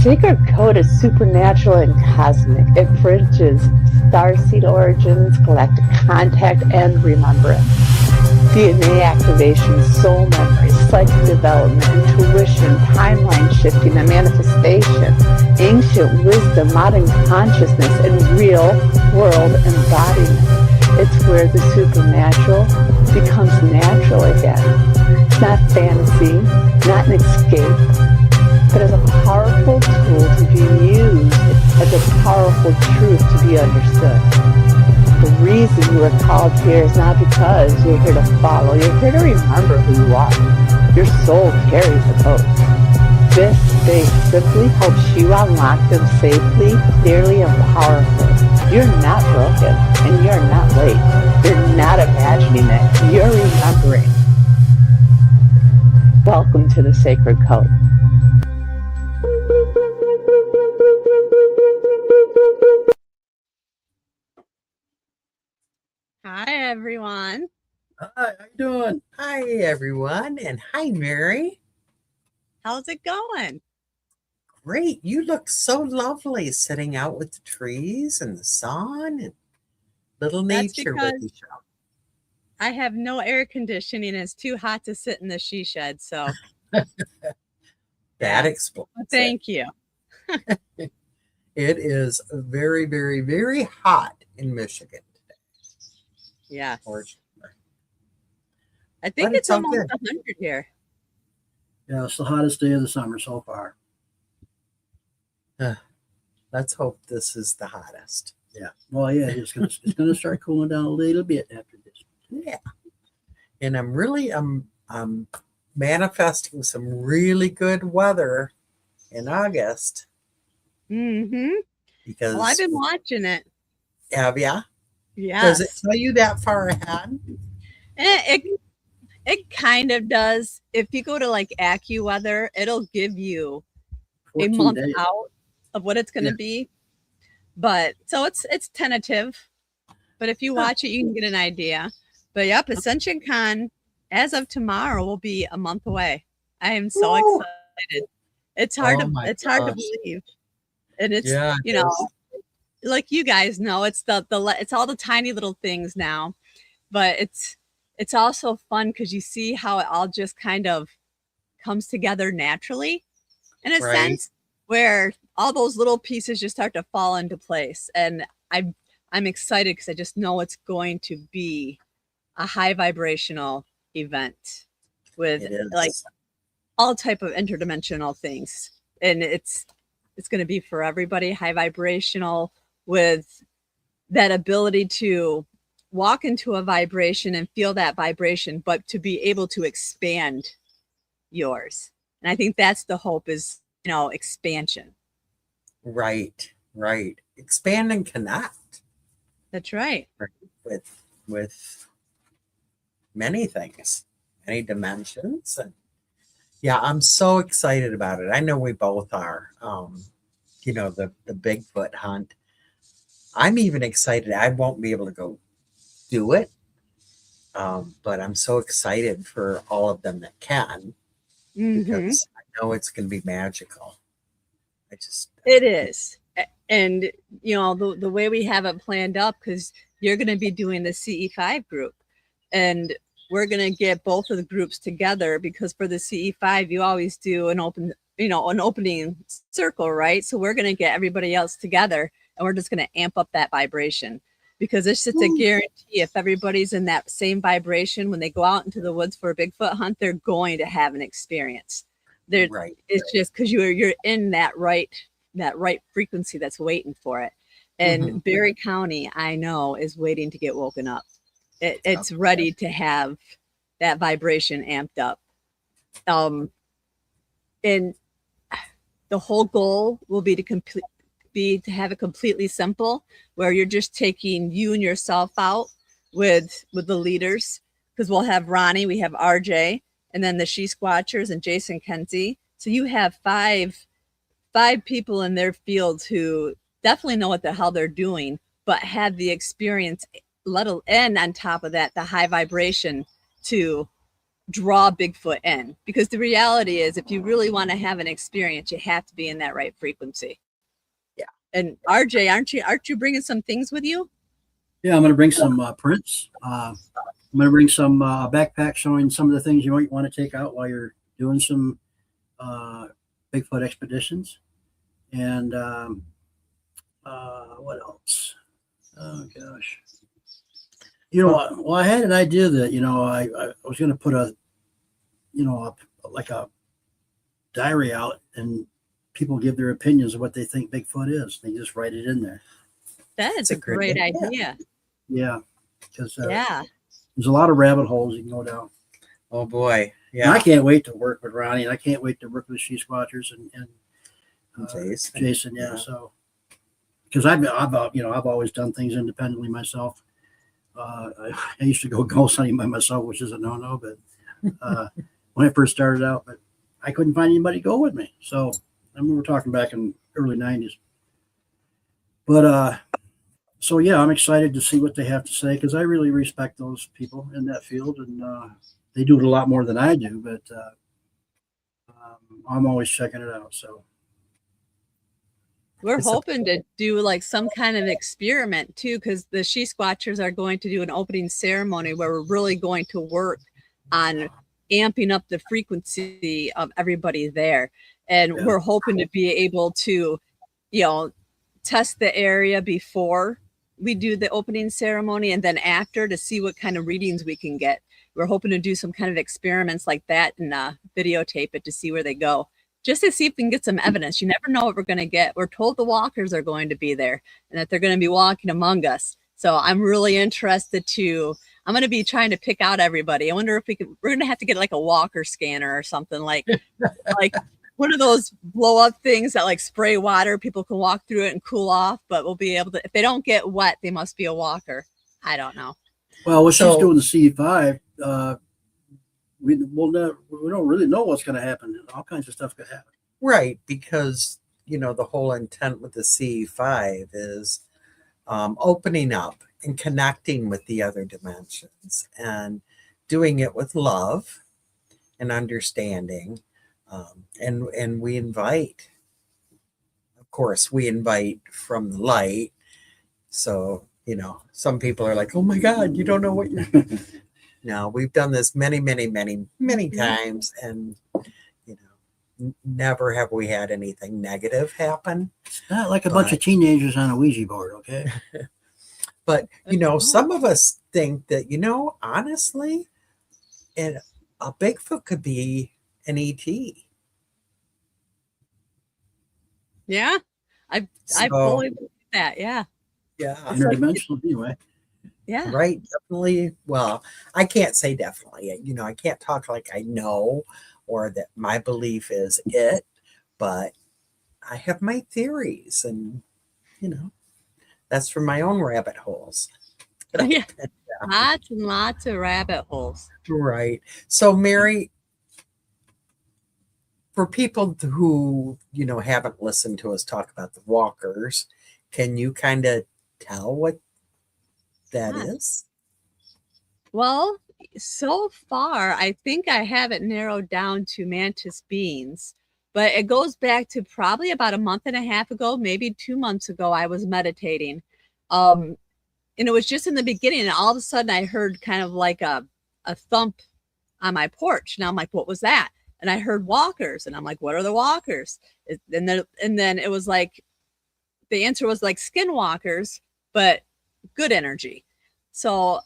sacred code is supernatural and cosmic. It bridges starseed origins, galactic contact, and remembrance. DNA activation, soul memory, psychic development, intuition, timeline shifting, and manifestation, ancient wisdom, modern consciousness, and real world embodiment. It's where the supernatural becomes natural again. It's not fantasy, not an escape, but as a powerful tool to be used, as a powerful truth to be understood. The reason you are called here is not because you're here to follow, you're here to remember who you are. Your soul carries the code. This space simply helps you unlock them safely, clearly, and powerfully. You're not broken, and you're not late. You're not imagining it, you're remembering. Welcome to the Sacred Code. Hi, everyone. Hi, how you doing? Hi, everyone, and hi, Mary. How's it going? Great. You look so lovely sitting out with the trees and the sun and little nature with each other. I have no air conditioning. It's too hot to sit in the she shed, so. That explains it. Thank you. It is very, very, very hot in Michigan today. Yes. I think it's almost 100 here. Yeah, it's the hottest day of the summer so far. Let's hope this is the hottest. Yeah. Well, yeah, it's gonna start cooling down a little bit after this. Yeah. And I'm manifesting some really good weather in August. Mm-hmm. Because I've been watching it. Have ya? Yeah. Does it tell you that far ahead? It kind of does. If you go to like AccuWeather, it'll give you a month days out of what it's going to be. But so it's tentative. But if you watch it, you can get an idea. But yep, Ascension-con as of tomorrow will be a month away. I am so excited. It's hard to believe. And it's like you guys know, it's it's all the tiny little things now. But it's also fun because you see how it all just kind of comes together naturally in a sense, where all those little pieces just start to fall into place. And I'm excited because I just know it's going to be a high vibrational event with like all type of interdimensional things. And it's going to be for everybody, high vibrational, with that ability to walk into a vibration and feel that vibration, but to be able to expand yours. And I think that's the hope is, expansion. Right. Expand and connect. That's right. With many things, many dimensions. And yeah, I'm so excited about it. I know we both are. The Bigfoot hunt. I'm even excited. I won't be able to go do it. But I'm so excited for all of them that can, because I know it's going to be magical. It is. And, the way we have it planned up, because you're going to be doing the CE5 group, and we're going to get both of the groups together, because for the CE5, you always do an opening circle, right? So we're going to get everybody else together, and we're just going to amp up that vibration, because it's just a guarantee. If everybody's in that same vibration, when they go out into the woods for a Bigfoot hunt, they're going to have an experience. It's just because you're in that right frequency that's waiting for it. And Berry County, I know, is waiting to get woken up. It's ready to have that vibration amped up. And the whole goal will be to have it completely simple, where you're just taking you and yourself out with the leaders, because we'll have Ronnie, we have RJ, and then the She Squatchers and Jason Kenzie. So you have five people in their fields who definitely know what the hell they're doing, but have the experience, and on top of that, the high vibration to draw Bigfoot in, because the reality is, if you really want to have an experience, you have to be in that right frequency. Yeah. And RJ, aren't you bringing some things with you? Yeah, I'm going to bring some prints. I'm going to bring some backpack showing some of the things you might want to take out while you're doing some Bigfoot expeditions. And what else? Oh gosh. Well, I had an idea that I was going to put like a diary out, and people give their opinions of what they think Bigfoot is. They just write it in there. That is a great idea. Yeah, because yeah, there's a lot of rabbit holes you can go down. Oh boy, yeah. And I can't wait to work with Ronnie, and I can't wait to work with She Squatchers and Jason. Yeah, so because I've always done things independently myself. I used to go ghost hunting by myself, which is a no-no, but when I first started out, but I couldn't find anybody to go with me. So I mean, we're talking back in early 90s. But so yeah, I'm excited to see what they have to say, because I really respect those people in that field, and they do it a lot more than I do, but I'm always checking it out. So we're hoping to do like some kind of experiment too, because the She Squatchers are going to do an opening ceremony where we're really going to work on amping up the frequency of everybody there. And we're hoping to be able to, test the area before we do the opening ceremony, and then after, to see what kind of readings we can get. We're hoping to do some kind of experiments like that and videotape it to see where they go, just to see if we can get some evidence. You never know what we're going to get. We're told the walkers are going to be there and that they're going to be walking among us. So I'm really interested I'm going to be trying to pick out everybody. I wonder if we're going to have to get like a walker scanner or something, like one of those blow up things that like spray water. People can walk through it and cool off, but we'll be able to, if they don't get wet, they must be a walker. I don't know. Well, what she's doing the C5, we don't really know what's going to happen. All kinds of stuff could happen. Right, because the whole intent with the C5 is opening up and connecting with the other dimensions, and doing it with love and understanding. And we invite, of course, we invite from the light. So, some people are like, oh my God, you don't know what you're doing. No, we've done this many, many, many, many times, and never have we had anything negative happen. Not like a bunch of teenagers on a Ouija board, okay? But some of us think that honestly, and a Bigfoot could be an ET. Yeah, I fully believe that. Yeah. Interdimensional, anyway. Yeah. Right. Definitely. Well, I can't say definitely. I can't talk like I know, or that my belief is it, but I have my theories, and that's from my own rabbit holes. Yeah. Lots and lots of rabbit holes. Right. So, Mary, for people who haven't listened to us talk about the walkers, can you kind of tell what that is? Well, so far, I think I have it narrowed down to mantis beings, but it goes back to probably about a month and a half ago, maybe 2 months ago. I was meditating, and it was just in the beginning, and all of a sudden I heard kind of like a thump on my porch. And I'm like, what was that? And I heard walkers, and I'm like, what are the walkers? And then it was like, the answer was like skinwalkers, but good energy. So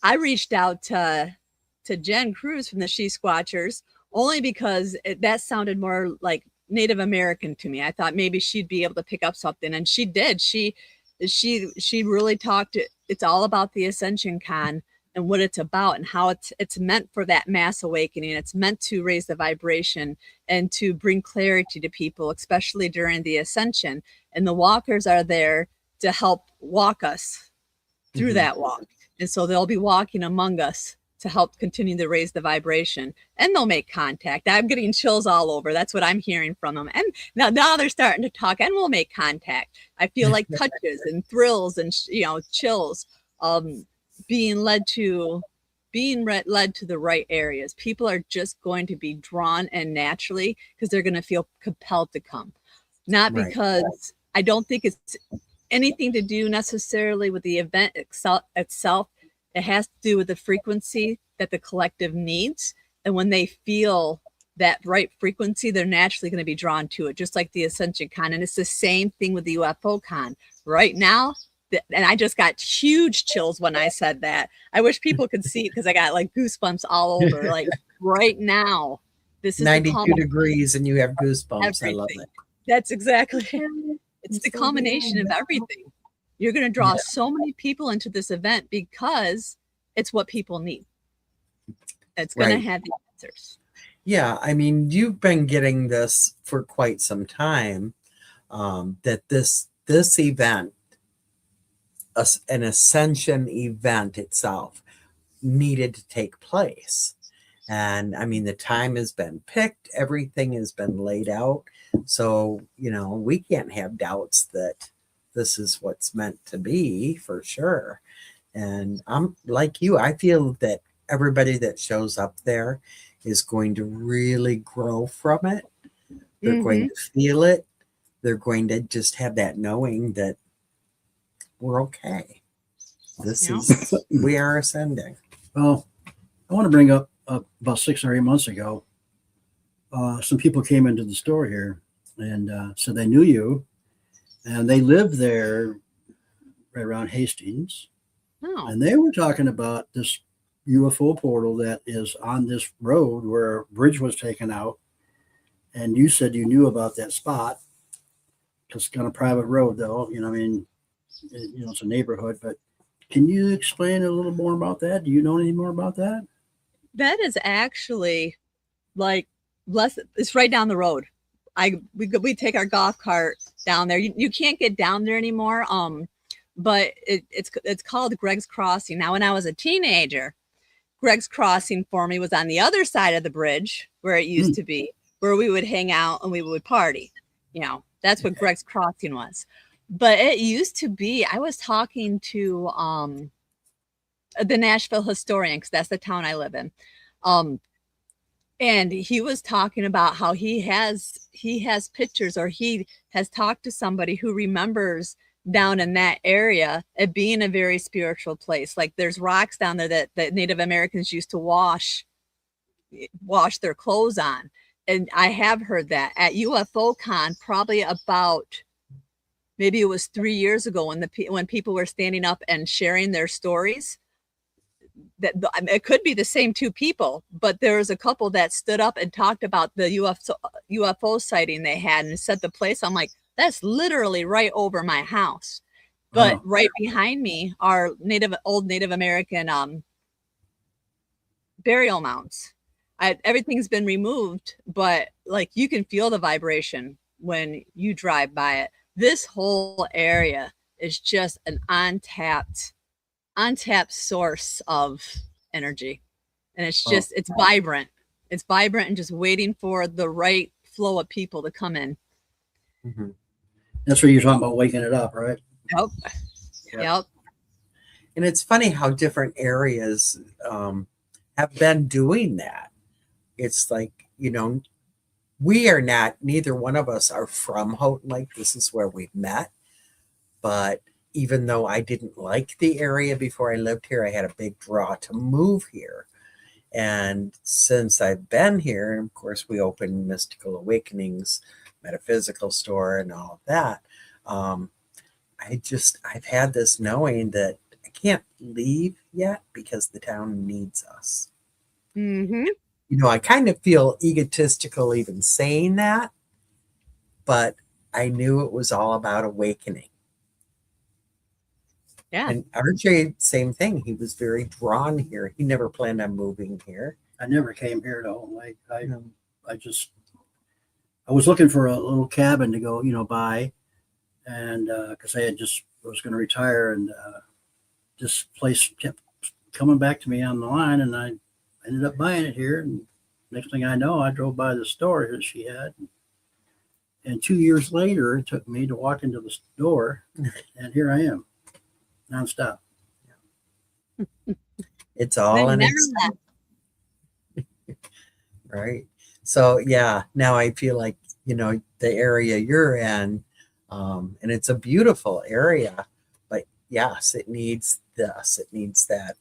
I reached out to Jen Cruz from the She Squatchers, only because that sounded more like Native American to me. I thought maybe she'd be able to pick up something, and she did. She really talked. It's all about the Ascension-con and what it's about, and how it's meant for that mass awakening. It's meant to raise the vibration and to bring clarity to people, especially during the ascension. And the walkers are there to help walk us through that walk. And so they'll be walking among us to help continue to raise the vibration, and they'll make contact. I'm getting chills all over. That's what I'm hearing from them. And now they're starting to talk, and we'll make contact. I feel like touches and thrills and chills, being led to being led to the right areas. People are just going to be drawn in naturally because they're going to feel compelled to come. Not Right. because I don't think it's anything to do necessarily with the event itself. It has to do with the frequency that the collective needs. And when they feel that right frequency, they're naturally going to be drawn to it, just like the Ascension-con. And it's the same thing with the UFO-con. Right now, and I just got huge chills when I said that. I wish people could see it because I got like goosebumps all over. Like right now, this is 92 degrees and you have goosebumps. Everything. I love it. That's exactly it. It's the culmination of everything. You're going to draw so many people into this event because it's what people need. It's going to have the answers. Yeah, I mean, you've been getting this for quite some time, that this event, an Ascension event itself, needed to take place. And I mean, the time has been picked, everything has been laid out. So, we can't have doubts that this is what's meant to be, for sure. And I'm like you, I feel that everybody that shows up there is going to really grow from it. They're going to feel it. They're going to just have that knowing that we're okay. We are ascending. Well, I want to bring up about 6 or 8 months ago, some people came into the store here and said they knew you, and they lived there right around Hastings. Oh. And they were talking about this UFO portal that is on this road where a bridge was taken out. And you said you knew about that spot because it's on a private road, though. It's a neighborhood. But can you explain a little more about that? Do you know any more about that? That is actually like it's right down the road. We take our golf cart down there. You can't get down there anymore. But it's called Greg's Crossing. Now, when I was a teenager, Greg's Crossing for me was on the other side of the bridge where it used to be, where we would hang out and we would party. That's what Greg's Crossing was. But it used to be, I was talking to the Nashville historian, because that's the town I live in. And he was talking about how he has pictures, or he has talked to somebody who remembers down in that area it being a very spiritual place. Like there's rocks down there that Native Americans used to wash their clothes on. And I have heard that at UFO-con, probably about, maybe it was 3 years ago, when people were standing up and sharing their stories. That it could be the same two people, but there was a couple that stood up and talked about the UFO sighting they had and said the place. I'm like, that's literally right over my house. But right behind me are old Native American burial mounds. Everything's been removed, but like you can feel the vibration when you drive by it. This whole area is just an untapped source of energy. And it's just, it's vibrant. It's vibrant and just waiting for the right flow of people to come in. Mm-hmm. That's what you're talking about, waking it up, right? Yep. And it's funny how different areas have been doing that. It's like, we are not, neither one of us are from Houghton Lake. This is where we met. But even though I didn't like the area before I lived here, I had a big draw to move here. And since I've been here, and of course we opened Mystical Awakenings metaphysical store and all of that, I've had this knowing that I can't leave yet because the town needs us. I kind of feel egotistical even saying that, but I knew it was all about awakening. Yeah. And RJ, same thing. He was very drawn here. He never planned on moving here. I never came here though. I was looking for a little cabin to go, buy, and because I was going to retire, and this place kept coming back to me on the line, and I ended up buying it here. And next thing I know, I drove by the store that she had, and 2 years later, it took me to walk into the store, and here I am, nonstop. It's They all in never its left. right. So yeah, now I feel like, the area you're in, and it's a beautiful area, but yes, it needs this. It needs that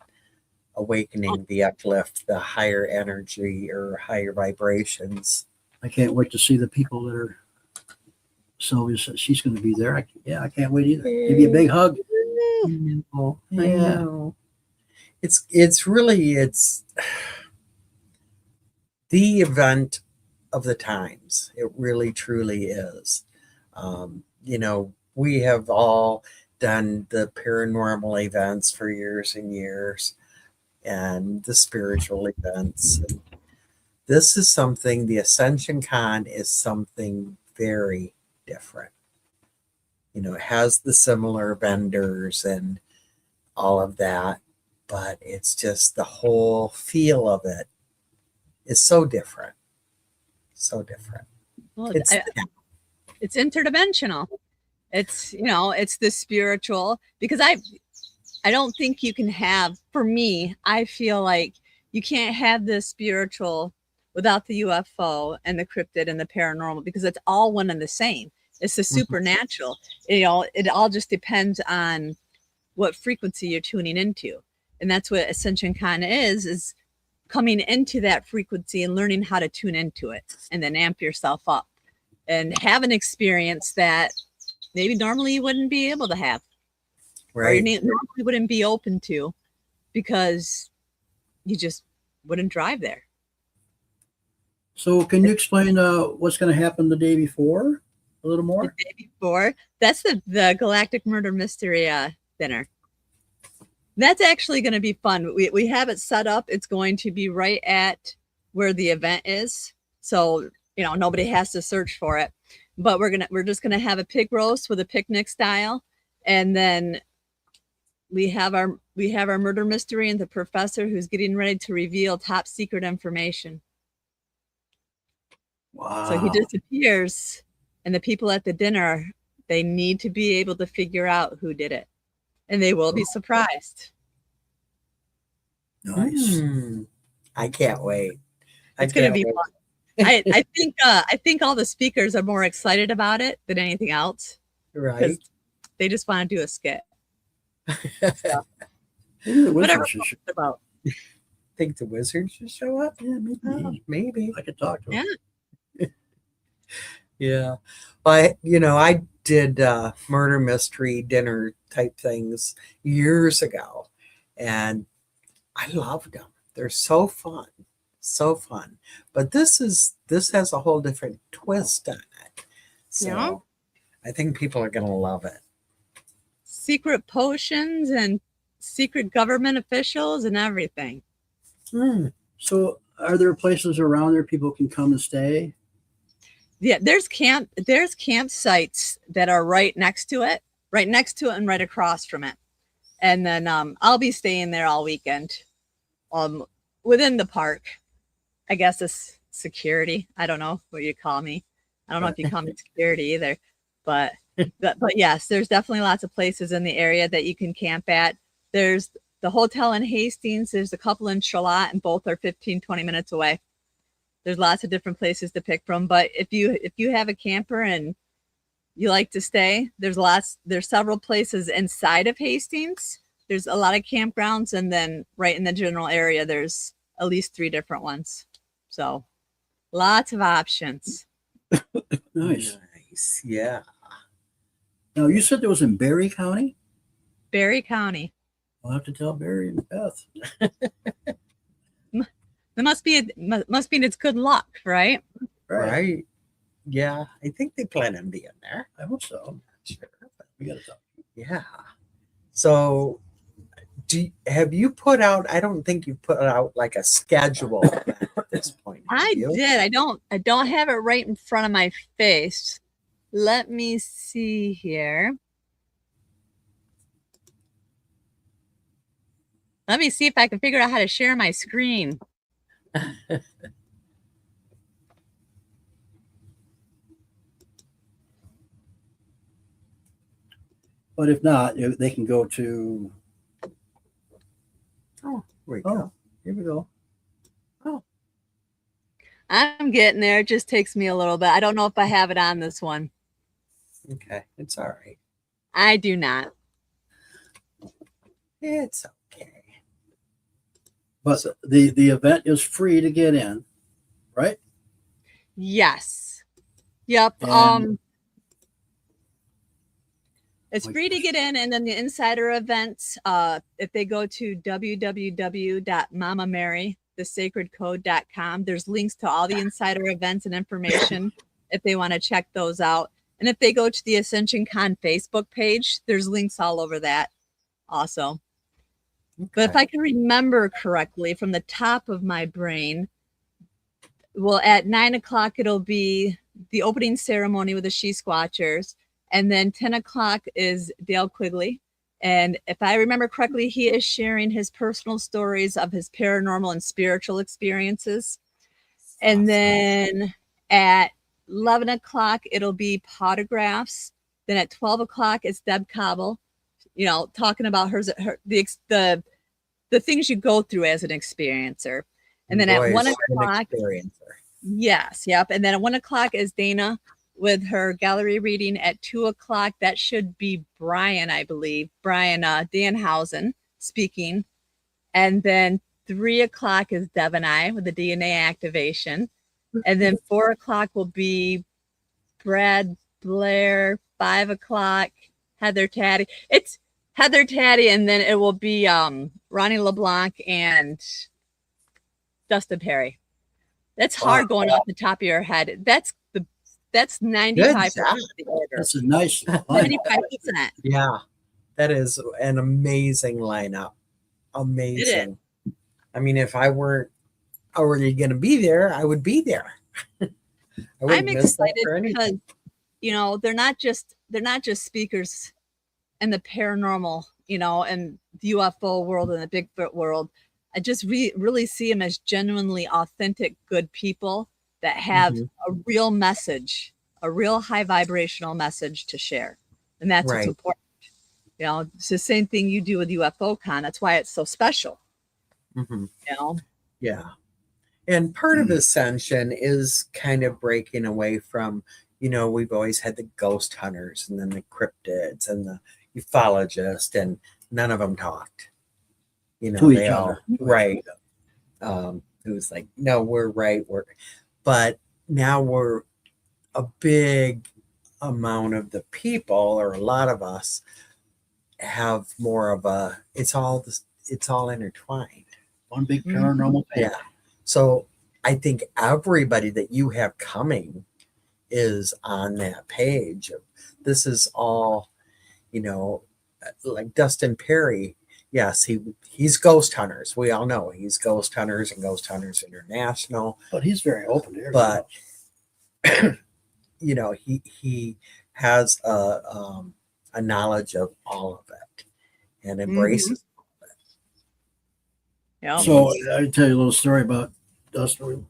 awakening, the uplift, the higher energy or higher vibrations. I can't wait to see the people that are. Sylvia said she's going to be there. I can't wait either. Give you a big hug. I know. I Yeah. know. It's really the event of the times. It really truly is. We have all done the paranormal events for years and years, and the spiritual events. This is something, the Ascension-con is something very different. It has the similar vendors and all of that, but it's just the whole feel of it is so different. So different. Well, It's it's interdimensional. It's it's the spiritual, because I don't think you can have, for me, I feel like you can't have the spiritual without the UFO and the cryptid and the paranormal, because it's all one and the same. It's the supernatural. It all just depends on what frequency you're tuning into. And that's what Ascension-con is coming into that frequency and learning how to tune into it, and then amp yourself up and have an experience that maybe normally you wouldn't be able to have. Or you normally wouldn't be open to, because you just wouldn't drive there. So can you explain what's going to happen the day before a little more? The day before, that's the Galactic Murder Mystery dinner. That's actually going to be fun. We have it set up. It's going to be right at where the event is, so nobody has to search for it. But we're just gonna have a pig roast with a picnic style, and then we have our murder mystery and the professor who's getting ready to reveal top secret information. Wow. So he disappears, and the people at the dinner, they need to be able to figure out who did it, and they will be surprised. Nice. I can't wait. It's going to be fun. I think all the speakers are more excited about it than anything else. Right. They just want to do a skit. So, maybe the Whatever wizards should about. Think the wizards should show up? Yeah, maybe. Maybe. I could talk to them. Yeah. Yeah. I did murder mystery dinner type things years ago, and I loved them. They're so fun. So fun. But this has a whole different twist on it. So Yeah. I think people are going to love it. Secret potions and secret government officials and everything. So are there places around there people can come and stay? Yeah, there's campsites that are right next to it and right across from it. And then I'll be staying there all weekend. Within the park. I guess it's security. I don't know what you call me. I don't know if you call me security either, but yes, there's definitely lots of places in the area that you can camp at. There's the hotel in Hastings. There's a couple in Charlotte, and both are 15-20 minutes away. There's lots of different places to pick from. But if you have a camper and you like to stay, there's several places inside of Hastings. There's a lot of campgrounds, and then right in the general area, there's at least 3 different ones. So lots of options. Nice. Yeah. Now, you said it was in Berry County? Berry County. I'll have to tell Barry and Beth. It must be it's good luck, right? Right. Yeah. I think they plan on being there. I hope so. I'm not sure. But We got to talk. yeah. So have you put out, I don't think you put out like a schedule at this point. I did. I don't have it right in front of my face. Let me see here. Let me see if I can figure out how to share my screen. But if not, they can go to we go. Here we go. Oh, I'm getting there. It just takes me a little bit. I don't know if I have it on this one. okay. It's all right. I do not. It's okay. But the event is free to get in, right? Yes. Yep. And- It's free to get in, and then the insider events, if they go to www.mamamary.thesacredcode.com, there's links to all the insider events and information if they want to check those out. And if they go to the Ascension-con Facebook page, there's links all over that also. But if I can remember correctly from the top of my brain, well, at 9 o'clock, it'll be the opening ceremony with the She Squatchers. And then 10 o'clock is Dale Quigley. And if I remember correctly, he is sharing his personal stories of his paranormal and spiritual experiences. And then at 11 o'clock, it'll be Potographs. Then at 12 o'clock, it's Deb Cobble, talking about the things you go through as an experiencer. And then at 1 o'clock, yes, yep. And then at 1 o'clock is Dana with her gallery reading. At 2 o'clock, that should be Brian, I believe. Brian Danhausen speaking. And then 3 o'clock is Deb and I with the DNA activation. And then 4 o'clock will be Brad Blair. 5 o'clock, Heather Taddy. It's Heather Taddy, and then it will be Ronnie LeBlanc and Dustin Perry. That's hard going off the top of your head. That's 95% of the order. That's a nice 95%. Yeah, that is an amazing lineup. Amazing. I mean, if I weren't already going to be there, I would be there. I'm excited because they're not just speakers in the paranormal, and the UFO world and the Bigfoot world. I just really see them as genuinely authentic, good people that have a real message, a real high vibrational message to share. And that's what's important. It's the same thing you do with UFO-con. That's why it's so special. Yeah. And part of Ascension is kind of breaking away from, we've always had the ghost hunters and then the cryptids and the ufologists, and none of them talked. To each other. Right. It was like, no, we're right. But now we're a big amount of the people, or a lot of us, have more of it's all intertwined. One big paranormal family. Yeah. So I think everybody that you have coming is on that page. This is all, like Dustin Perry. Yes, he's Ghost Hunters. We all know he's Ghost Hunters and Ghost Hunters International. But he's very open to everything. But he has a knowledge of all of it and embraces all of it. Yeah. So I'll tell you a little story about Dustin.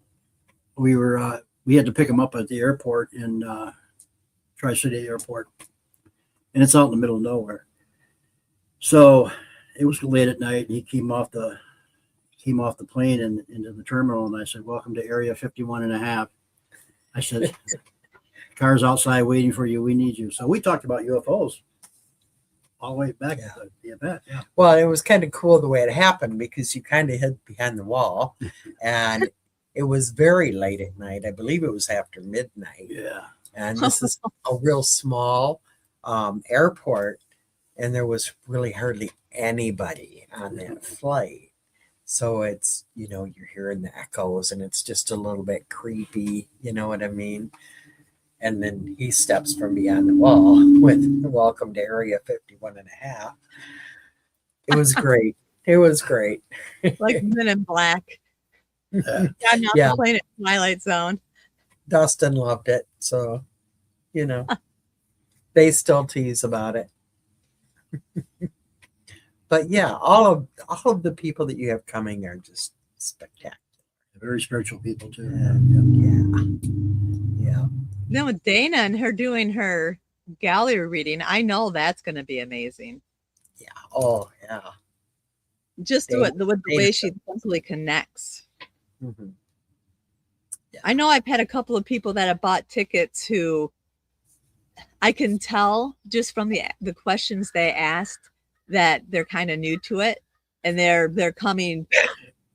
We had to pick him up at the airport in Tri-City Airport, and it's out in the middle of nowhere. So it was late at night, and he came off the plane and into the terminal, and I said, "Welcome to Area 51.5." I said, "Car's outside waiting for you. We need you." So we talked about UFOs all the way back to the event. Yeah. Well, it was kind of cool the way it happened, because you kind of hid behind the wall, and it was very late at night. I believe it was after midnight. Yeah. And this is a real small airport, and there was really hardly anybody on that flight. So it's, you're hearing the echoes, and it's just a little bit creepy. You know what I mean? And then he steps from beyond the wall with "Welcome to Area 51.5." It was great. It was great. Like Men in Black. I'm not playing at Twilight Zone. Dustin loved it. So, they still tease about it. But yeah, all of the people that you have coming are just spectacular. Very spiritual people too. Yeah. Then with Dana and her doing her gallery reading, I know that's going to be amazing. Yeah. Oh, yeah. just with the way she simply connects. Mhm. Yeah. I know I've had a couple of people that have bought tickets who I can tell just from the questions they asked that they're kind of new to it, and they're coming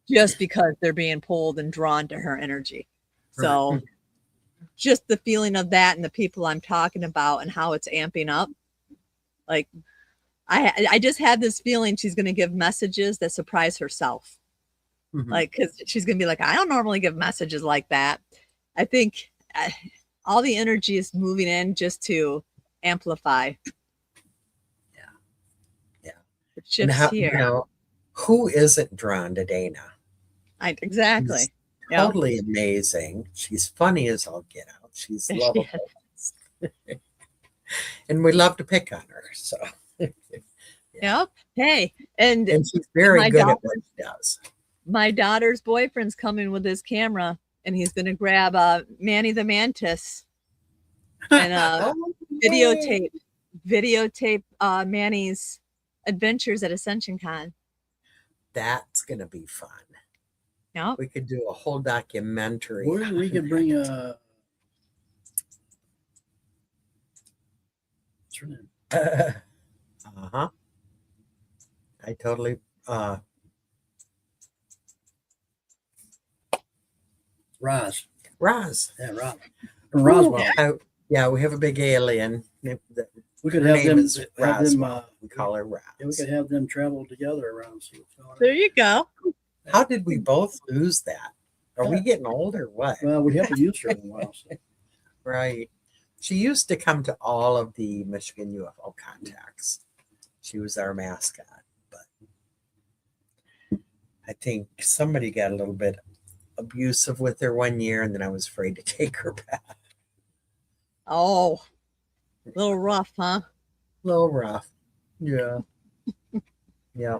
just because they're being pulled and drawn to her energy. So Right. just the feeling of that and the people I'm talking about and how it's amping up. Like I just had this feeling she's going to give messages that surprise herself. Mhm. Like, because she's going to be like, I don't normally give messages like that. I think all the energy is moving in just to amplify. Yeah. It And shifts how, here. who isn't drawn to Dana? Exactly. She's Yeah. totally amazing. She's funny as all get out. She's Yes, lovable. yes. And we love to pick on her. So Yep. Hey, and she's very my good at daughter- what she does. my daughter's boyfriend's coming with his camera, and he's going to grab Manny the Mantis and Oh, yay. videotape Manny's adventures at Ascension-con. That's gonna be fun. Yep. We could do a whole documentary. Or we could bring a. What's her name? Uh-huh. I totally Roz. Roz. Yeah, Roz. Roswell. Yeah, we have a big alien. We Her could have name them. is Have them Roswell. We call her Roz. yeah, we could have them travel together around. See what's going on. There you go. How did we both lose that? Are we Yeah. getting old or what? Well, we have to use her in a while. So. Right. She used to come to all of the Michigan UFO contacts. She was our mascot, but I think somebody got a little bit abusive with her one year, and then I was afraid to take her back. Oh, a little rough, huh? A little rough. Yeah. Yeah.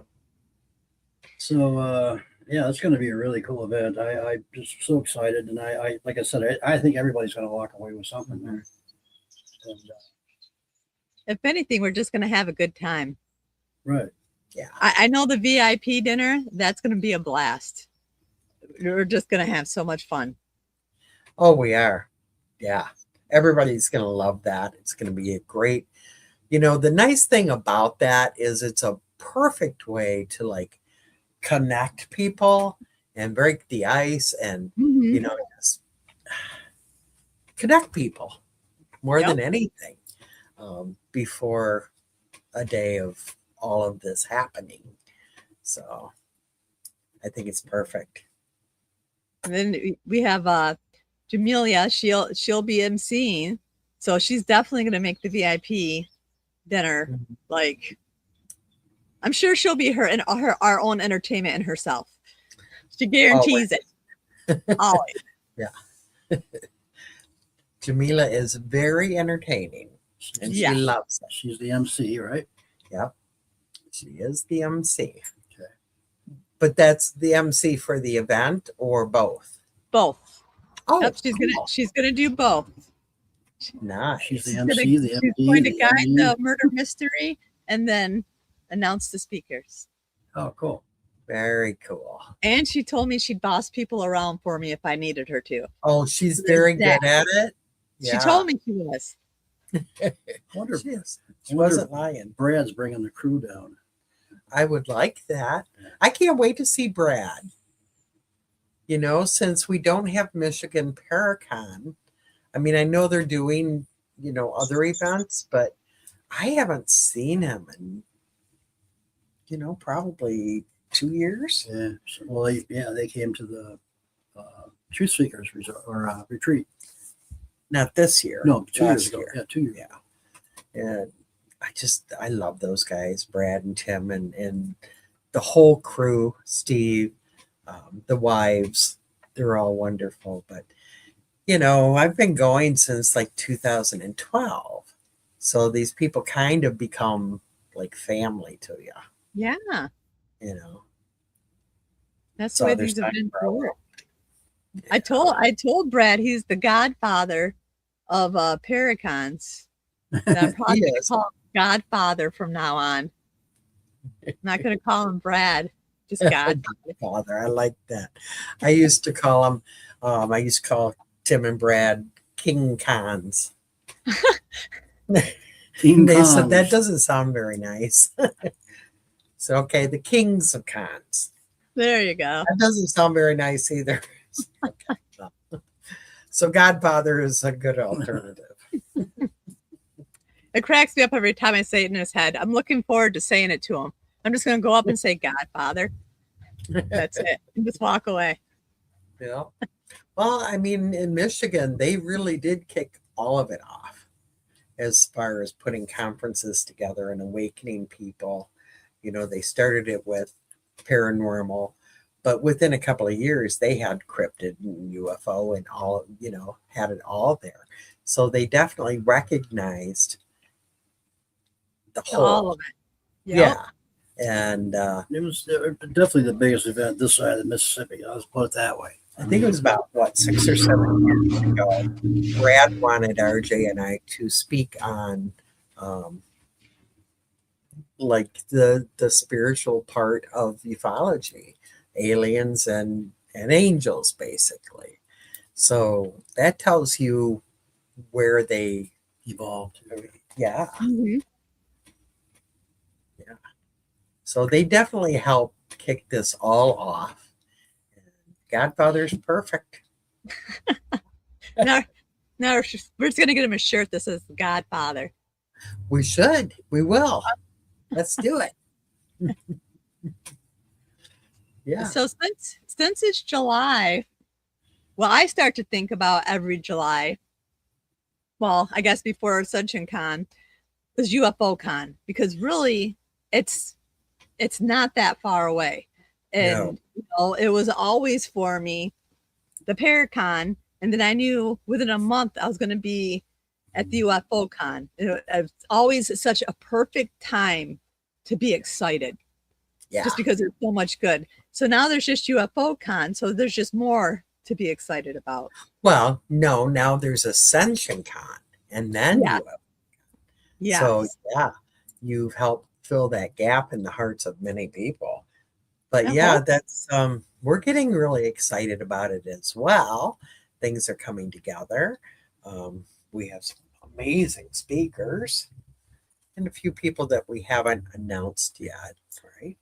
So yeah, it's going to be a really cool event. I'm just so excited, and I like I said, I think everybody's going to walk away with something there. And, If anything, we're just going to have a good time. right. Yeah. I know the VIP dinner, that's going to be a blast. We're just going to have so much fun. Oh, we are. Yeah. Everybody's going to love that. It's going to be a great, the nice thing about that is it's a perfect way to like connect people and break the ice and, Mhm. just connect people more Yep. than anything before a day of all of this happening. So I think it's perfect. And then we have Jamelia. She'll be emceeing, so she's definitely going to make the VIP dinner. Mhm. Like, I'm sure she'll be our own entertainment in herself. She guarantees it. Always. Yeah. Jamila is very entertaining and Yeah. she loves it. She's the MC, right? Yep. She is the MC. Okay. But that's the MC for the event or both? Both. Oh, Yep, cool. she's gonna do both. Nice. She's the She's MC, the She's MD, going to the guide ME. the murder mystery and then announce the speakers. Oh, cool. Very cool. And she told me she'd boss people around for me if I needed her to. Oh, she's very good at it. She told me she was. I wonder if She is. She I wonder wasn't lying. Brad's bringing the crew down. I would like that. I can't wait to see Brad. Since we don't have Michigan Paracon, I mean, I know they're doing, other events, but I haven't seen him in, probably 2 years. Yeah. So, well, they came to the Truth Seekers resort or retreat. Not this year. No, 2 years last ago. year. Yeah, 2 years. Yeah. And I love those guys, Brad and Tim and the whole crew, Steve, the wives, they're all wonderful. But, I've been going since like 2012. So these people kind of become like family to you, Yeah. That's So the way there's these time events for all work. I told Brad he's the godfather of Paracons. And I'm probably He going to is. call him Godfather from now on. I'm not going to call him Brad. Just God. Godfather. I like that. I used to call him, I used to call Tim and Brad King Cons. King They said Cons. that doesn't sound very nice. So, okay, the Kings of Cons. There you go. That doesn't sound very nice either. So Godfather is a good alternative. It cracks me up every time I say it in his head. I'm looking forward to saying it to him. I'm just going to go up and say Godfather. That's it. And just walk away. Yeah. Well, I mean, in Michigan, they really did kick all of it off as far as putting conferences together and awakening people. You know, they started it with paranormal, but within a couple of years, they had cryptid and UFO and all, you know, had it all there. So they definitely recognized the whole. All of it. Yep. Yeah. And It was definitely the biggest event this side of the Mississippi. Let's put it that way. I think it was about, 6 or 7 years ago. Brad wanted RJ and I to speak on like the spiritual part of ufology, aliens and angels, basically. So that tells you where they Evolved. yeah. Mhm. Yeah. So they definitely helped kick this all off. Godfather's perfect. Now we're just going to get him a shirt that says Godfather. We should. We will. Let's do it. Yeah. So since it's July, well, I start to think about every July. Well, I guess before Ascension-con is UFO-con, because really it's not that far away. And No. you know, it was always for me the Paracon, and then I knew within a month I was going to be at the UFO-con. It's always such a perfect time to be excited. Yeah. Just because there's so much good. So now there's just UFO-con, so there's just more to be excited about. Well, no, now there's Ascension-con and then Yeah. UFO. Yeah. So yeah, you've helped fill that gap in the hearts of many people. But I yeah, hope. that's we're getting really excited about it as well. Things are coming together. We have some amazing speakers and a few people that we haven't announced yet, right?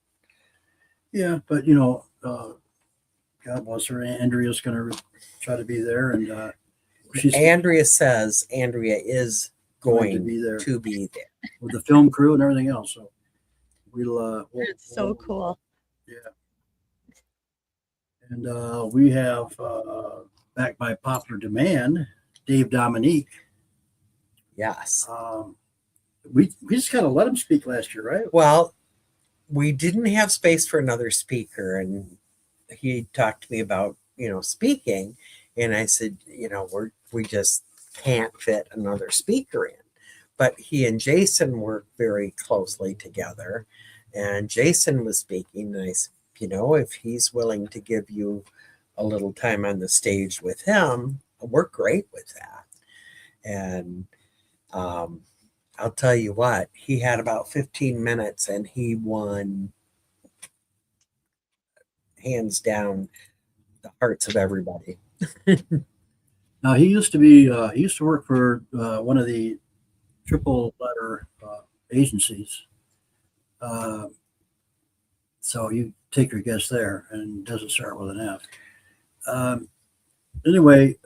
Yeah, but you know, God bless her. Andrea's going to try to be there, and she's Andrea says Andrea is going to be there with the film crew and everything else. So we'll It's so cool. Yeah. And we have, back by popular demand, Dave Dominique. Yes. We just kind of let him speak last year, right? Well, we didn't have space for another speaker, and he talked to me about, speaking, and I said, we just can't fit another speaker in. But he and Jason work very closely together, and Jason was speaking, and I said, if he's willing to give you a little time on the stage with him, we're great with that. And I'll tell you what, he had about 15 minutes and he won, hands down, the hearts of everybody. Now he used to work for one of the triple letter agencies. So you take your guess there, and it doesn't start with an F. Anyway,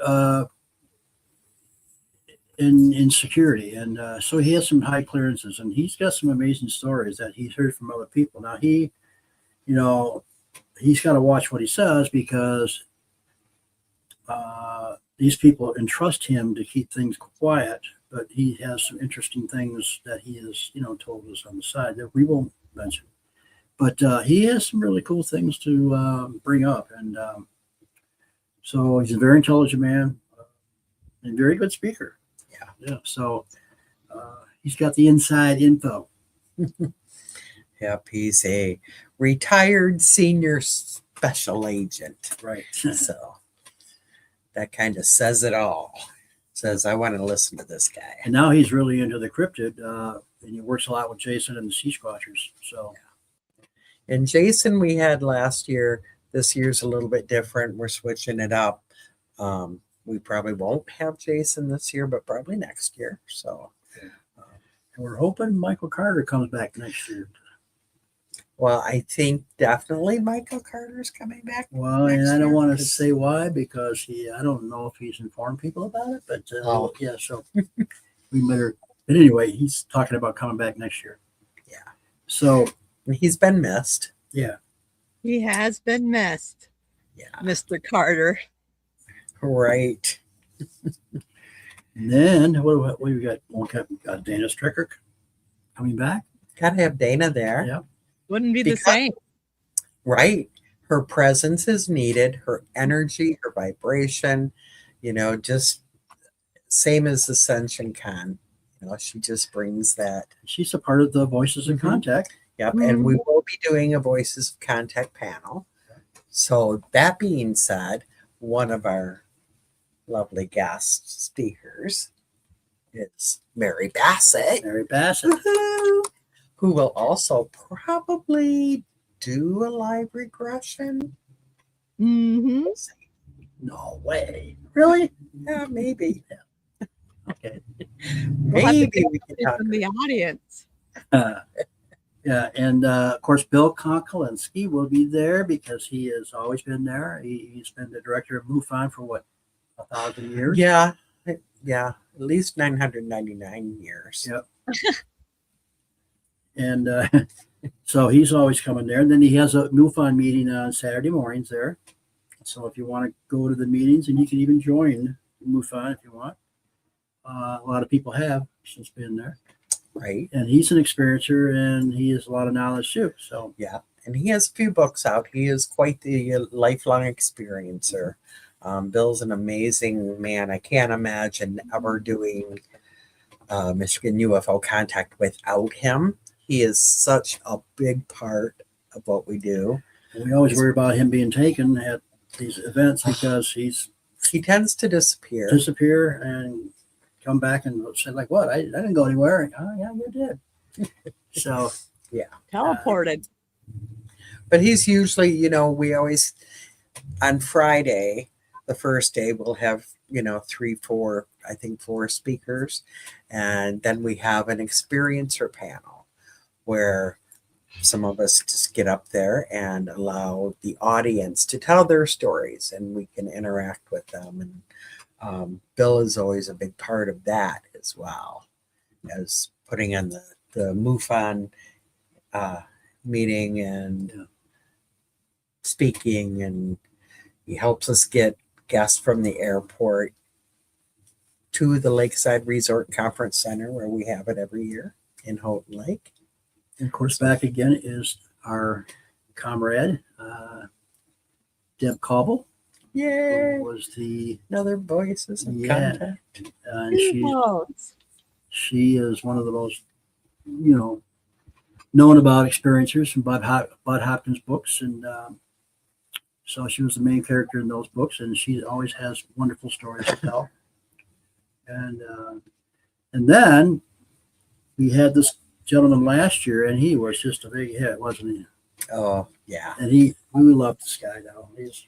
in security, and so he has some high clearances, and he's got some amazing stories that he's heard from other people. Now he's got to watch what he says, because these people entrust him to keep things quiet, but he has some interesting things that he has, told us on the side that we won't mention. But he has some really cool things to bring up, and so he's a very intelligent man and very good speaker. Yeah. So he's got the inside info. Yep, he's a retired senior special agent. Right. So that kind of says it all. Says, I want to listen to this guy. And now he's really into the cryptid, and he works a lot with Jason and the Sea Squatchers. So And Jason we had last year. This year's a little bit different. We're switching it up. We probably won't have Jason this year, but probably next year. So And we're hoping Michael Carter comes back next year. well, I think definitely Michael Carter's coming back. Well, next and I don't year, want to 'cause- say why because I don't know if he's informed people about it, but Oh. yeah, so we better. But anyway, he's talking about coming back next year. Yeah. So He's been missed. yeah, He has been missed, Yeah. Mr. Carter. Right. and then what we got? Got Dana Stricker coming back. Gotta have Dana there. Yeah. Wouldn't be the Because- same. Right. Her presence is needed, her energy, her vibration, just same as Ascension-con. She just brings that. She's a part of the Voices in Mhm. Contact. Yep. And we will be doing a Voices of Contact panel. So that being said, one of our lovely guest speakers is Mary Bassett. Mary Bassett. Woohoo! Who will also probably do a live regression. Mm-hmm. No way. Really? Yeah, maybe. Okay. We'll have to Maybe get we can talk. from the audience. Yeah, and of course, Bill Konkolinski will be there because he has always been there. He's been the director of MUFON for what, 1,000 years? Yeah, at least 999 years. Yep. And so he's always coming there. And then he has a MUFON meeting on Saturday mornings there. So if you want to go to the meetings, and you can even join MUFON if you want. A lot of people have since being there. Right. And he's an experiencer, and he has a lot of knowledge too. So Yeah. And he has a few books out. He is quite the lifelong experiencer. Bill's an amazing man. I can't imagine ever doing Michigan UFO Contact without him. He is such a big part of what we do. we always worry about him being taken at these events because He tends to disappear. disappear and come back and say like, "What? I didn't go anywhere." Oh yeah, you did. So Teleported. But he's usually, we always, on Friday, the first day, we'll have, 4 speakers. And then we have an experiencer panel where some of us just get up there and allow the audience to tell their stories and we can interact with them. And Bill is always a big part of that as well, as putting on the MUFON meeting and speaking, and he helps us get guests from the airport to the Lakeside Resort Conference Center where we have it every year in Houghton Lake. and of course, back again is our comrade Deb Cobble, Yay! who was the Another Voices of Yeah. Contact. and Oh, she is one of the most known about experiencers from Bud Hopkins books, and so she was the main character in those books, and she always has wonderful stories to tell. And then we had this gentleman last year, and he was just a big hit, wasn't he? Oh, yeah. And we love this guy now. He's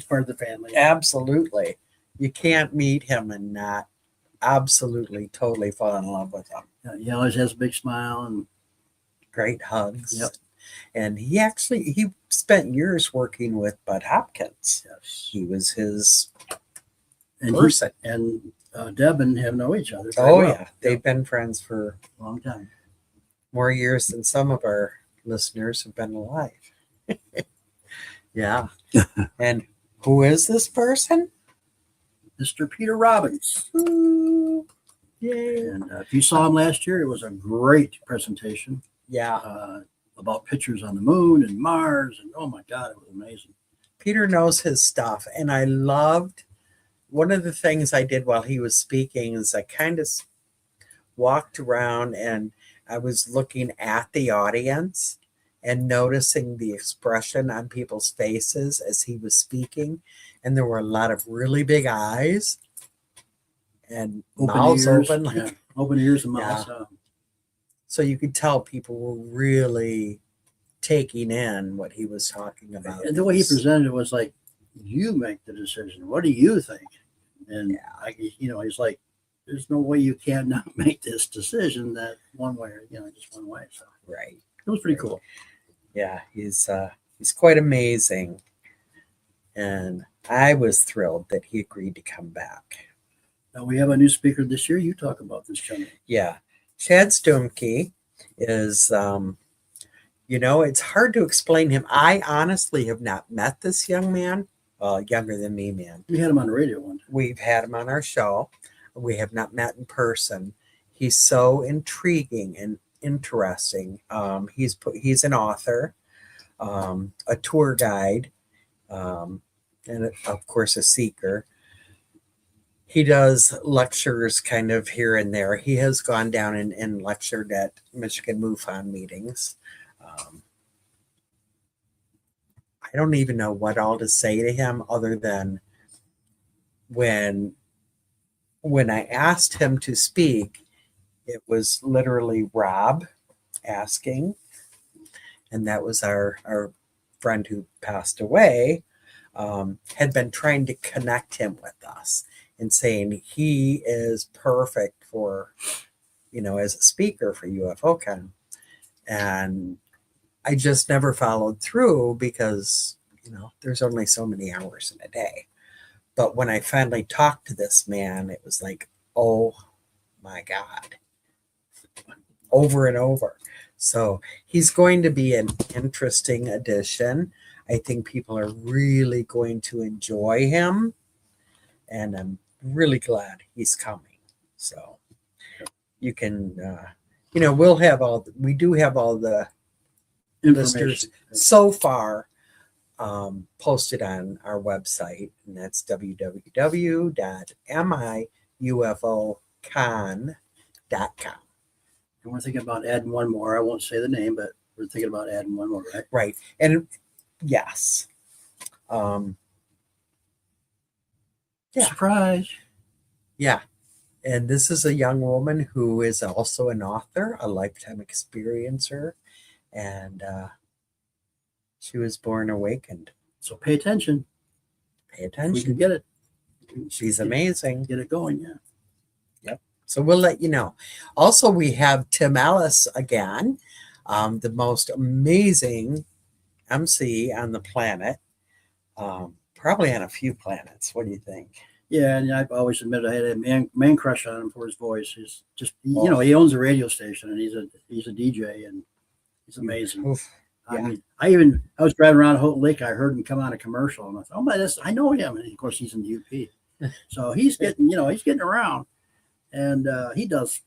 part of the family. Absolutely. You can't meet him and not absolutely, totally fall in love with him. He always has a big smile, and Great hugs. Yep. And he spent years working with Bud Hopkins. He was his and person. Deb and him know each other. very Oh, well. yeah. They've been friends for A long time. more years than some of our listeners have been alive. Yeah. And who is this person? Mr. Peter Robbins. Ooh, yay. And if you saw him last year, it was a great presentation Yeah. about pictures on the moon and Mars. And oh my God, it was amazing. Peter knows his stuff. And I loved one of the things I did while he was speaking is I kind of walked around and I was looking at the audience and noticing the expression on people's faces as he was speaking. And there were a lot of really big eyes and mouths open. Open ears and mouths. So you could tell people were really taking in what he was talking about. And the way he presented it was like, you make the decision. What do you think? And he's like, there's no way you can not make this decision that one way or just one way. So right, it was pretty cool. Yeah, he's quite amazing, and I was thrilled that he agreed to come back. Now we have a new speaker this year. You talk about this gentleman. Yeah, Chad Stumke is, it's hard to explain him. I honestly have not met this young man. Younger than me, man. We had him on the radio one time. We've had him on our show. We have not met in person. He's so intriguing and interesting. He's an author, a tour guide, and of course a seeker. He does lectures kind of here and there. He has gone down and lectured at Michigan MUFON meetings. I don't even know what all to say to him other than when I asked him to speak, it was literally Rob asking, and that was our friend who passed away, had been trying to connect him with us and saying he is perfect for, as a speaker for UFO-con. And I just never followed through because, there's only so many hours in a day. But when I finally talked to this man, it was like, oh my God, over and over. So he's going to be an interesting addition. I think people are really going to enjoy him. And I'm really glad he's coming. So you can, we do have all the listeners so far posted on our website, and that's www.miufocon.com. And we're thinking about adding one more. I won't say the name, but we're thinking about adding one more, right? Right. And yes. Surprise. Yeah. And this is a young woman who is also an author, a lifetime experiencer, and she was born awakened. So pay attention. Pay attention. We can get it. She's amazing. Get it going, yeah. Yep. So we'll let you know. Also, we have Tim Ellis again, the most amazing MC on the planet, probably on a few planets. What do you think? Yeah, and I've always admitted I had a man crush on him for his voice. He's just, he owns a radio station and he's a DJ and he's amazing. Oof. Yeah. I was driving around Houghton Lake. I heard him come on a commercial, and I thought, I know him. And of course, he's in the UP, so he's getting around, and he does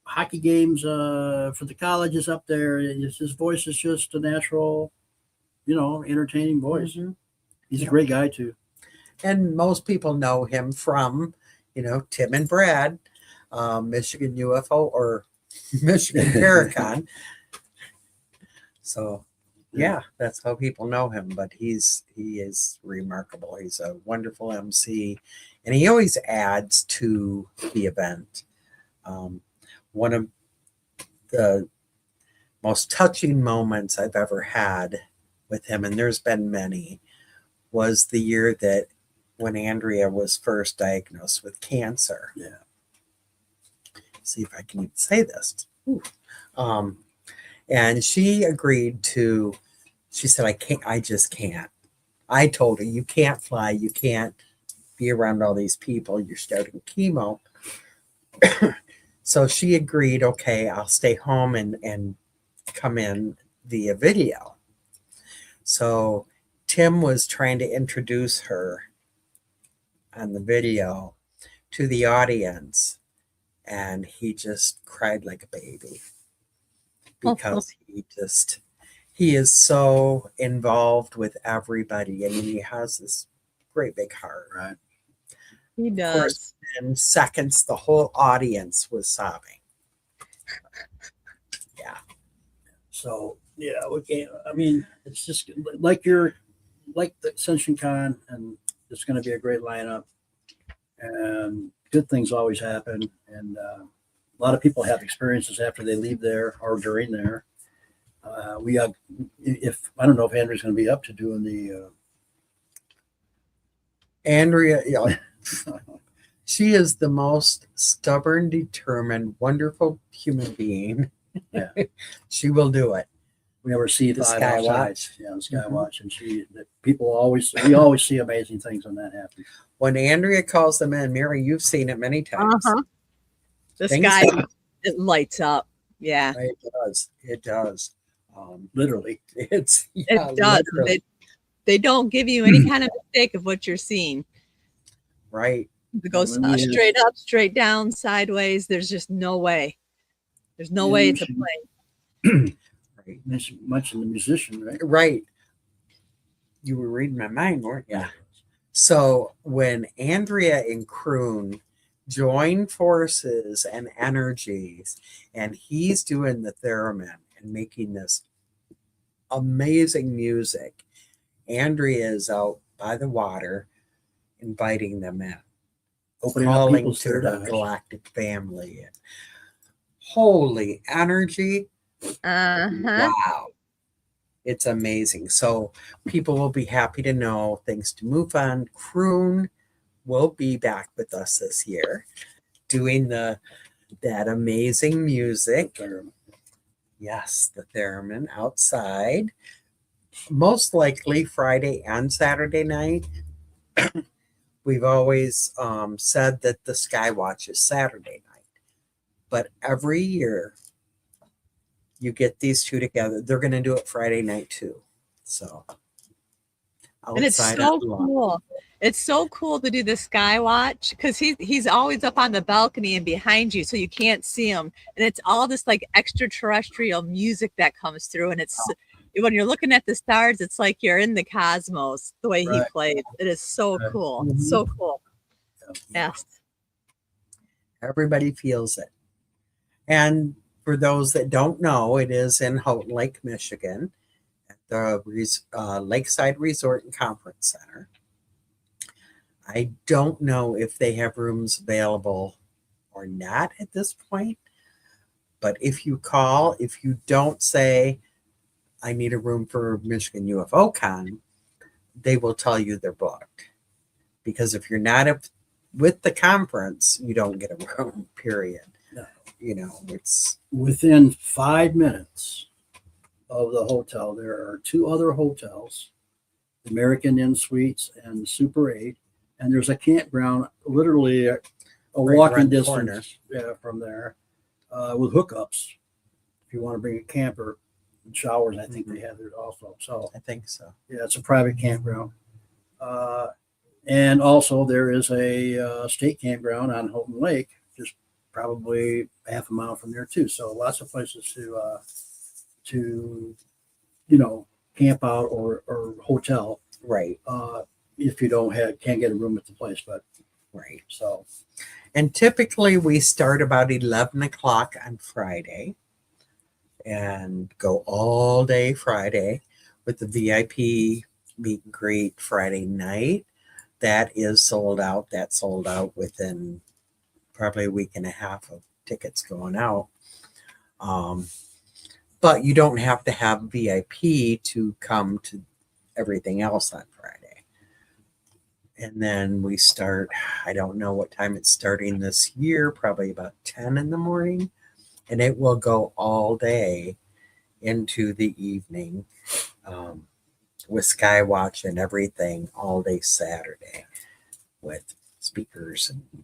hockey games for the colleges up there. His voice is just a natural, entertaining voice. Mm-hmm. He's a great guy too. And most people know him from, Tim and Brad, Michigan UFO or Michigan Paracon. So, yeah, that's how people know him. But he is remarkable. He's a wonderful MC, and he always adds to the event. One of the most touching moments I've ever had with him, and there's been many, was the year that when Andrea was first diagnosed with cancer. Yeah. See if I can even say this. And she agreed to, she said, I just can't. I told her, you can't fly. You can't be around all these people. You're starting chemo. So she agreed, okay, I'll stay home and come in via video. So Tim was trying to introduce her on the video to the audience, and he just cried like a baby because he is so involved with everybody. I mean, he has this great big heart. Right. He does. Of course, in seconds, the whole audience was sobbing. Yeah. So, yeah, we can't, I mean, it's just like the Ascension-con, and it's going to be a great lineup, and good things always happen. And a lot of people have experiences after they leave there or during there. If I don't know if Andrew's going to be up to doing the. Andrea, yeah, she is the most stubborn, determined, wonderful human being. Yeah. She will do it. We never see The five Sky outside. Watch. Yeah, the Skywatch, and we always see amazing things when that happens. When Andrea calls them in, Mary, you've seen it many times. The Things sky, happen. it lights up. Yeah, It does. It does. Literally. It's it yeah, does. literally. They don't give you any kind of mistake of what you're seeing. Right. It goes When we had- straight up, straight down, sideways. There's just no way. There's no way it's a plane. Right. Mentioned the musician, right? Right. You were reading my mind, weren't you? So when Andrea and Kroon join forces and energies, and he's doing the theremin and making this amazing music, Andrea is out by the water inviting them in, Opening up calling people's to third the eyes. galactic family. And holy energy. Wow. It's amazing. So people will be happy to know, thanks to MUFON, Kroon will be back with us this year doing that amazing music. Yes, the theremin outside. Most likely Friday and Saturday night. We've always said that the Skywatch is Saturday night. But every year you get these two together. They're going to do it Friday night too. So, And it's so cool. It's so cool to do the Skywatch because he's always up on the balcony and behind you, so you can't see him. And it's all this like extraterrestrial music that comes through, and it's when you're looking at the stars, it's like you're in the cosmos. The way he plays, it is so cool. Mm-hmm. So cool. Yes. Everybody feels it. And for those that don't know, it is in Houghton Lake, Michigan, at the Lakeside Resort and Conference Center. I don't know if they have rooms available or not at this point, but if you call, if you don't say, I need a room for Michigan UFO Con, they will tell you they're booked. Because if you're not with the conference, you don't get a room, period. No. You know, it's within 5 minutes of the hotel. There are two other hotels, the American Inn Suites and the Super 8, and there's a campground literally a walking distance from there with hookups. If you want to bring a camper and showers, I think they have there also. So I think so. Yeah, it's a private campground. And also there is a state campground on Houghton Lake, just probably half a mile from there too. So lots of places to camp out or hotel. Right. If you can't get a room at the place, but right. So, and typically we start about 11 o'clock on Friday and go all day Friday with the VIP meet and greet Friday night. That is sold out. That sold out within probably a week and a half of tickets going out. But you don't have to have VIP to come to everything else on Friday. And then we start, I don't know what time it's starting this year, probably about 10 in the morning. And it will go all day into the evening with Skywatch and everything all day Saturday with speakers and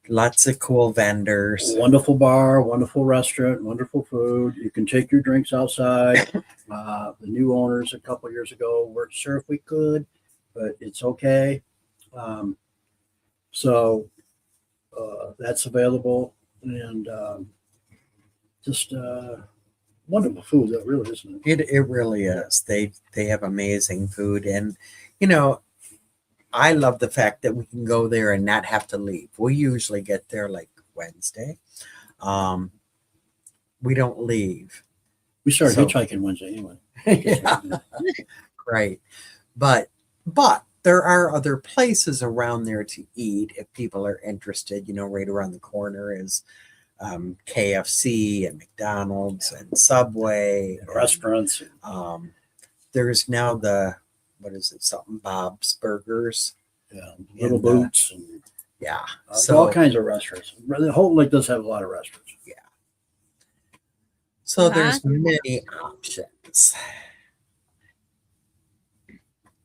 lots of cool vendors. Wonderful bar, wonderful restaurant, wonderful food. You can take your drinks outside. The new owners a couple of years ago weren't sure if we could, but it's okay. So that's available, and just wonderful food. That really isn't it? It really is. They have amazing food, and I love the fact that we can go there and not have to leave. We usually get there like Wednesday. We don't leave. We started hitchhiking Wednesday anyway. Yeah. Right. But there are other places around there to eat if people are interested. Right around the corner is KFC and McDonald's and Subway. Restaurants. There's now what is it? Something Bob's Burgers. Yeah, Little Boots. And, yeah. So all kinds of restaurants. The Holton Lake does have a lot of restaurants. Yeah. So there's many options.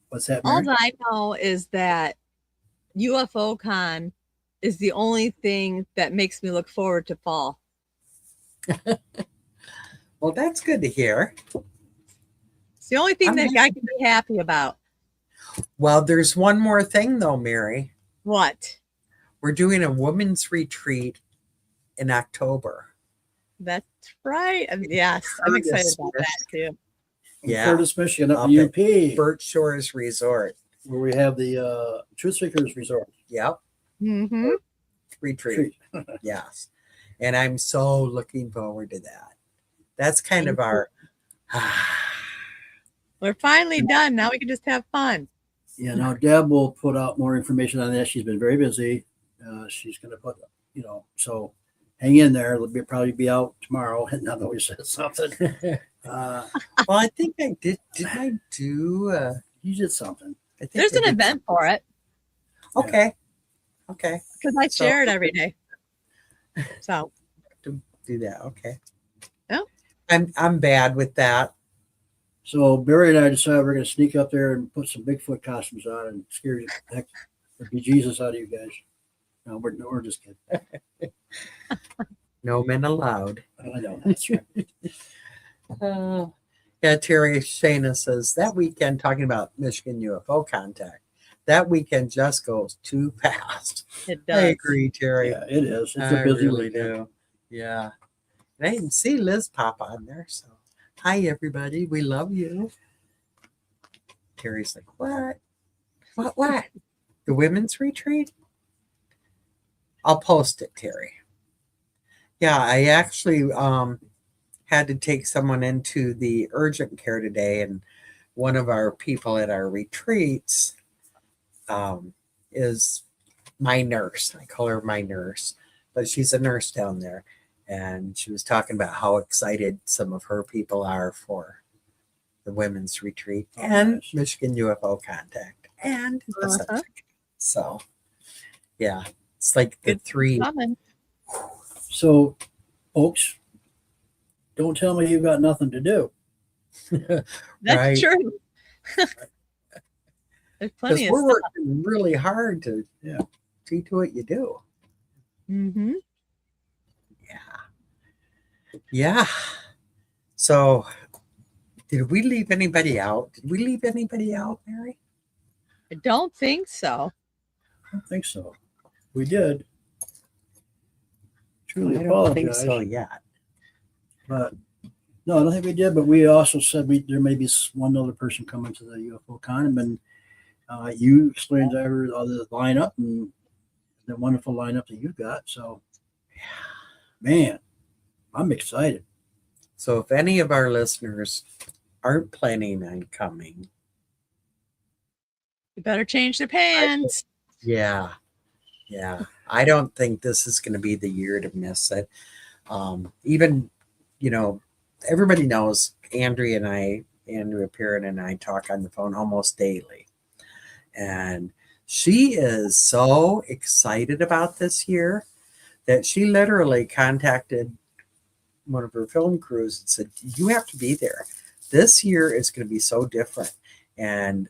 What's that, All Mary? that I know is that UFO-con is the only thing that makes me look forward to fall. Well, that's good to hear. It's the only thing that I can be happy about. Well, there's one more thing though, Mary. What? We're doing a women's retreat in October. That's right. Yes, I'm excited about that too. Yeah. Curtis, Michigan, up Up in at UP, Birch Shores Resort. where we have the Truth Seekers Resort. Yep. Mm-hmm. Retreat. Yes. And I'm so looking forward to that. That's kind of our We're finally done. Now we can just have fun. Yeah, now Deb will put out more information on that. She's been very busy. She's going to put, so hang in there. It'll probably be out tomorrow. And not always says something. well, I think I did. Did I do? You did something. I think There's I an did event for it Okay. Okay. because I share it every day. So Do that. Okay. Yeah. I'm bad with that. So Barry and I decided we're going to sneak up there and put some Bigfoot costumes on and scare the heck be Jesus out of you guys. No, we're just kidding. No men allowed. I know. That's right. Yeah, Terry Shana says that weekend, talking about Michigan UFO contact, that weekend just goes too fast. it does. I agree, Terry. Yeah, it is. It's I a busy really weekend. do. Yeah. And I didn't see Liz pop on there. So, hi, everybody. We love you. Terry's like, what? What? The women's retreat? I'll post it, Terry. Yeah, I actually had to take someone into the urgent care today, and one of our people at our retreats is my nurse. I call her my nurse, but she's a nurse down there. And she was talking about how excited some of her people are for the women's retreat and nice. Michigan UFO Contact and Ascension. So, yeah, it's like the three. Coming. So, folks, don't tell me you've got nothing to do. That's Right. true. There's Because plenty of we're stuff. working really hard to see to what you do. Mm-hmm. Yeah. So, did we leave anybody out? Did we leave anybody out, Mary? I don't think so. I don't think so. We did. Truly I don't apologize. think so yet. But no, I don't think we did. But we also said there may be one other person coming to the UFO con, and you explained the lineup and the wonderful lineup that you got. So, man, I'm excited. So, if any of our listeners aren't planning on coming, You better change their pants. yeah, I don't think this is going to be the year to miss it. Even, everybody knows Andrea Perrin and I talk on the phone almost daily. And she is so excited about this year that she literally contacted one of her film crews and said, you have to be there. This year is going to be so different. And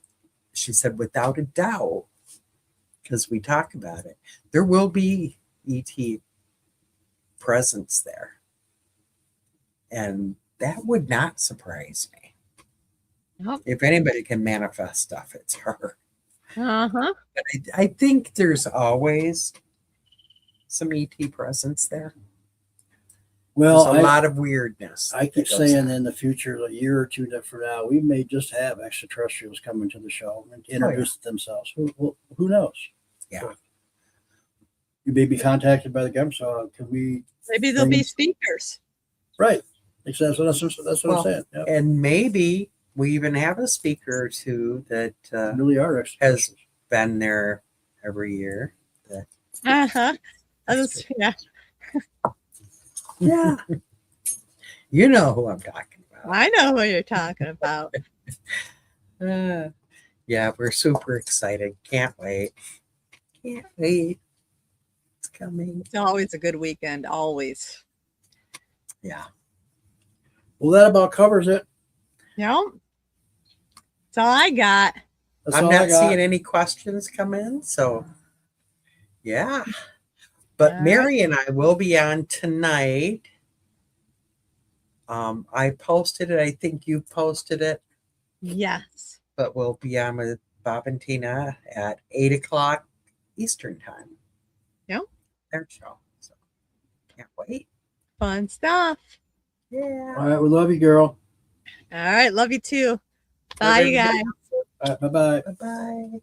she said, without a doubt, because we talk about it, there will be ET presence there. And that would not surprise me. Nope. If anybody can manifest stuff, it's her. Uh-huh. But I think there's always some ET presence there. Well, There's a lot of weirdness. I keep that goes saying on. in the future, a year or two from now, we may just have extraterrestrials coming to the show and introduce themselves. Who knows? Yeah. You may be contacted by the government. So can we? Maybe there'll be speakers. Right. Exactly. That's what I'm saying. Yeah. And maybe we even have a speaker or two that Really are extraterrestrials. been there every year. Uh-huh. Yeah. Yeah. You know who I'm talking about. I know who you're talking about. Yeah, we're super excited. Can't wait. Can't wait. It's coming. It's always a good weekend. Always. Yeah. Well, that about covers it. Yep. That's all I got. That's I'm all I not got. seeing any questions come in. So, yeah. But All Mary and I will be on tonight. I posted it. I think you posted it. Yes. But we'll be on with Bob and Tina at 8 o'clock Eastern time. Yep. Their show. So can't wait. Fun stuff. Yeah. All right, we love you, girl. All right. Love you too. Bye, you guys. All right, bye-bye. Bye bye.